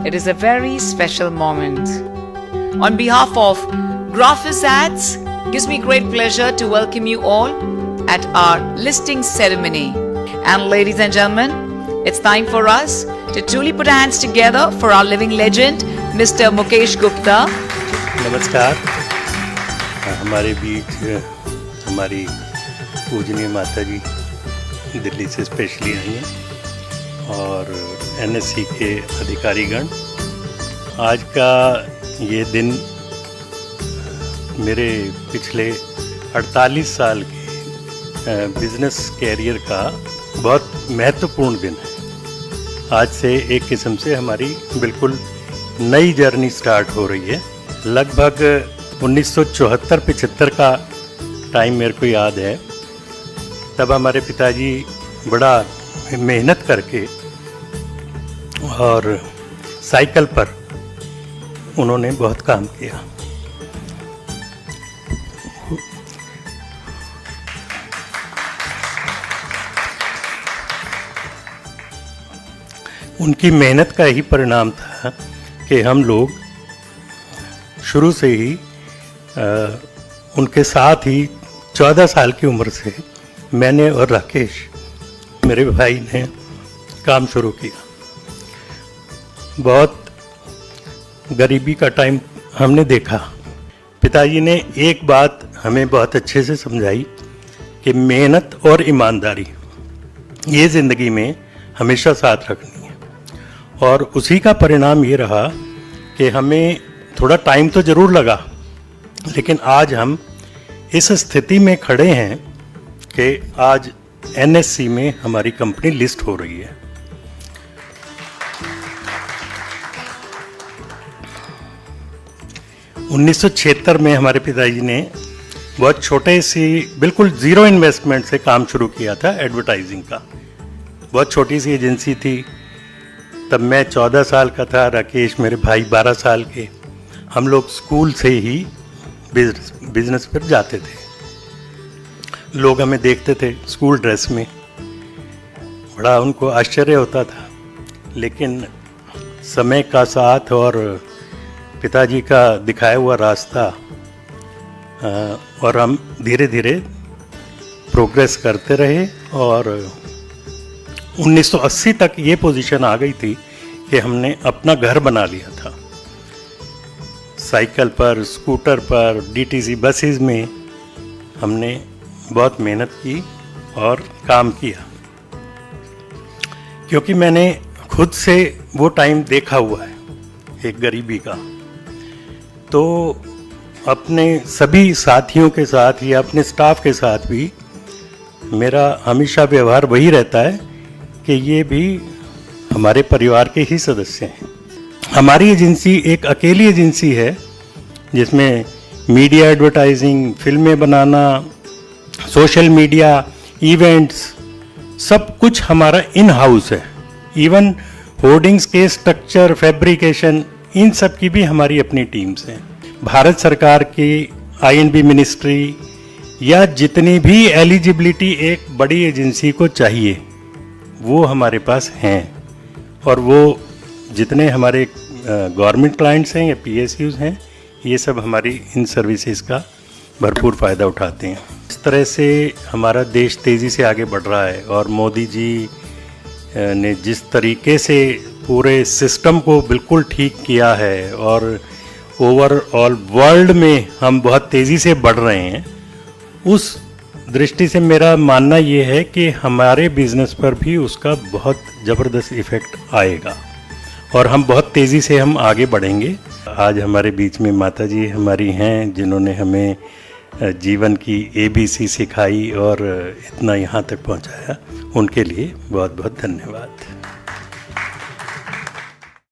it is a very special moment. On behalf of Graphis Ads, gives me great pleasure to welcome you all at our listing ceremony. And ladies and gentlemen, it's time for us to truly put our hands together for our living legend, Mr. Mukesh Gupta. नमस्कार। हमारे बीच हमारी पूजनीय माता जी दिल्ली से specially I हैं और NSC के अधिकारीगण। आज का ये दिन मेरे पिछले 48 साल के बिजनेस कैरियर का बहुत महत्वपूर्ण दिन है। आज से एक किस्म से हमारी बिल्कुल नई जर्नी स्टार्ट हो रही है। लगभग 1974-75 का टाइम मेरे को याद है। तब हमारे पिताजी बड़ा मेहनत करके और साइकिल पर उन्होंने बहुत काम किया। उनकी मेहनत का ही परिणाम था कि हम लोग शुरू से ही उनके साथ ही 14 साल की उम्र से मैंने और राकेश मेरे भाई ने काम शुरू किया। बहुत गरीबी का टाइम हमने देखा। पिताजी ने एक बात हमें बहुत अच्छे से समझाई कि मेहनत और ईमानदारी ये ज़िंदगी में हमेशा साथ रखनी है। और उसी का परिणाम ये रहा कि हमें थोड़ा टाइम तो ज़रूर लगा, लेकिन आज हम इस स्थिति में खड़े हैं कि आज एनएससी में हमारी कंपनी लिस्ट हो रही है। (1976) में हमारे पिताजी ने बहुत छोटे सी बिल्कुल ज़ीरो इन्वेस्टमेंट से काम शुरू किया था एडवर्टाइजिंग का। बहुत छोटी सी एजेंसी थी। तब मैं 14 साल का था, राकेश मेरे भाई 12 साल के। हम लोग स्कूल से ही बिजनेस पर जाते थे। लोग हमें देखते थे स्कूल ड्रेस में, बड़ा उनको आश्चर्य होता था। लेकिन समय का साथ और पिताजी का दिखाया हुआ रास्ता और हम धीरे धीरे प्रोग्रेस करते रहे और 1980 तक ये पोजीशन आ गई थी कि हमने अपना घर बना लिया था। साइकिल पर, स्कूटर पर, डीटीसी बसेस में हमने बहुत मेहनत की और काम किया, क्योंकि मैंने खुद से वो टाइम देखा हुआ है एक गरीबी का। तो अपने सभी साथियों के साथ या अपने स्टाफ के साथ भी मेरा हमेशा व्यवहार वही रहता है कि ये भी हमारे परिवार के ही सदस्य हैं। हमारी एजेंसी एक अकेली एजेंसी है जिसमें मीडिया एडवर्टाइजिंग, फिल्में बनाना, सोशल मीडिया, इवेंट्स, सब कुछ हमारा इन हाउस है। इवन होर्डिंग्स के स्ट्रक्चर, फैब्रिकेशन, इन सब की भी हमारी अपनी टीम्स हैं। भारत सरकार की आईएनबी मिनिस्ट्री या जितनी भी एलिजिबिलिटी एक बड़ी एजेंसी को चाहिए वो हमारे पास हैं। और वो जितने हमारे गवर्नमेंट क्लाइंट्स हैं या पीएसयूज हैं, ये सब हमारी इन सर्विसेज का भरपूर फ़ायदा उठाते हैं। इस तरह से हमारा देश तेज़ी से आगे बढ़ रहा है और मोदी जी ने जिस तरीके से पूरे सिस्टम को बिल्कुल ठीक किया है और ओवरऑल वर्ल्ड में हम बहुत तेज़ी से बढ़ रहे हैं, उस दृष्टि से मेरा मानना ये है कि हमारे बिजनेस पर भी उसका बहुत ज़बरदस्त इफ़ेक्ट आएगा और हम बहुत तेज़ी से हम आगे बढ़ेंगे। आज हमारे बीच में माता जी हमारी हैं जिन्होंने हमें जीवन की ABC सिखाई और इतना यहाँ तक पहुँचाया। उनके लिए बहुत बहुत धन्यवाद।